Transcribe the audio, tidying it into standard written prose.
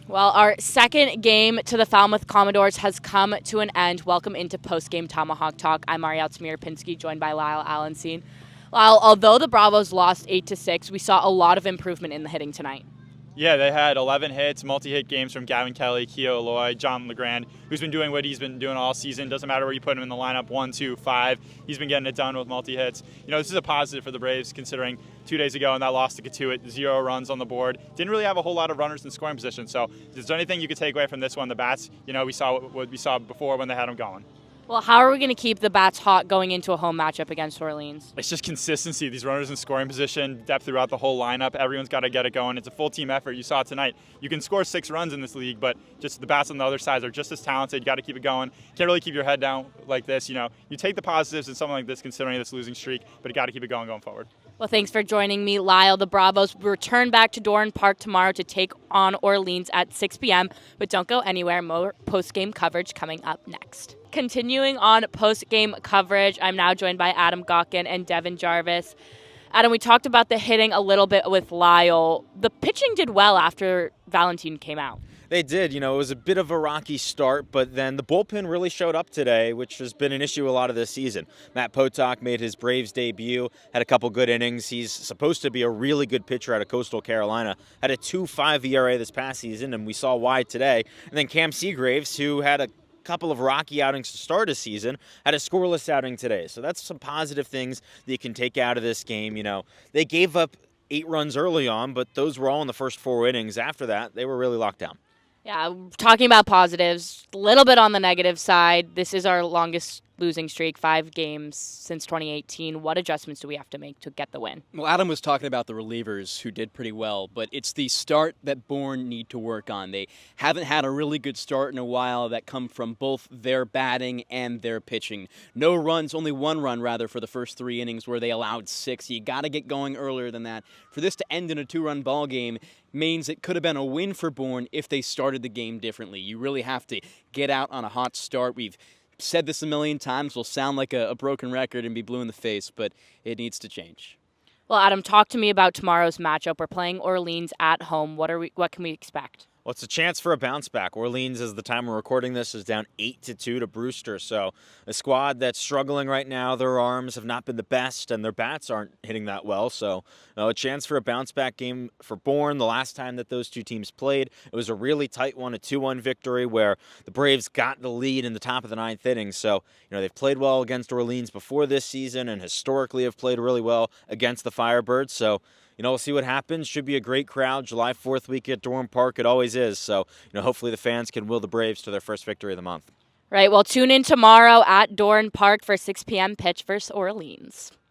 Well, our second game to the Falmouth Commodores has come to an end. Welcome into Postgame Tomahawk Talk. I'm Ariel Tamir-Pinsky, joined by Lyle Allenstein. Lyle, although the Bravos lost 8-6, we saw a lot of improvement in the hitting tonight. Yeah, they had 11 hits, multi-hit games from Gavin Kelly, Keo Eloy, John LeGrand, who's been doing what he's been doing all season. Doesn't matter where you put him in the lineup, 1, 2, 5. He's been getting it done with multi-hits. This is a positive for the Braves, considering 2 days ago in that loss to Katuitt, 0 runs on the board. Didn't really have a whole lot of runners in scoring position. So is there anything you could take away from this one? The bats, we saw what we saw before when they had them going. Well, how are we going to keep the bats hot going into a home matchup against Orleans? It's just consistency. These runners in scoring position, depth throughout the whole lineup. Everyone's got to get it going. It's a full team effort. You saw it tonight. You can score 6 runs in this league, but just the bats on the other side are just as talented. You got to keep it going. Can't really keep your head down like this. You take the positives in something like this, considering this losing streak, but you got to keep it going forward. Well, thanks for joining me, Lyle. The Bravos return back to Doran Park tomorrow to take on Orleans at 6 p.m., but don't go anywhere. More post-game coverage coming up next. Continuing on post-game coverage, I'm now joined by Adam Gawkin and Devin Jarvis. Adam, we talked about the hitting a little bit with Lyle. The pitching did well after Valentin came out. They did. It was a bit of a rocky start, but then the bullpen really showed up today, which has been an issue a lot of this season. Matt Potok made his Braves debut, had a couple good innings. He's supposed to be a really good pitcher out of Coastal Carolina. Had a 2.5 ERA this past season, and we saw why today. And then Cam Seagraves, who had a couple of rocky outings to start a season, had a scoreless outing today. So that's some positive things that you can take out of this game. They gave up 8 runs early on, but those were all in the first 4 innings. After that, they were really locked down. Yeah, talking about positives, a little bit on the negative side. This is our longest losing streak, 5 games since 2018. What adjustments do we have to make to get the win? Well, Adam was talking about the relievers who did pretty well, but it's the start that Bourne need to work on. They haven't had a really good start in a while that come from both their batting and their pitching. No runs, only 1 run rather for the first 3 innings where they allowed 6. You got to get going earlier than that. For this to end in a 2-run ball game means it could have been a win for Bourne if they started the game differently. You really have to get out on a hot start. We've said this a million times, will sound like a broken record and be blue in the face, but it needs to change. Well, Adam, talk to me about tomorrow's matchup. We're playing Orleans at home. What can we expect? Well, it's a chance for a bounce back. Orleans, as the time we're recording this, is down 8-2 to Brewster. So a squad that's struggling right now. Their arms have not been the best, and their bats aren't hitting that well. So a chance for a bounce back game for Bourne. The last time that those two teams played, it was a really tight one, a 2-1 victory where the Braves got the lead in the top of the 9th inning. So they've played well against Orleans before this season, and historically have played really well against the Firebirds. So we'll see what happens. Should be a great crowd. July 4th week at Doran Park. It always is. So, hopefully the fans can will the Braves to their first victory of the month. Right. Well, tune in tomorrow at Doran Park for 6 p.m. pitch versus Orleans.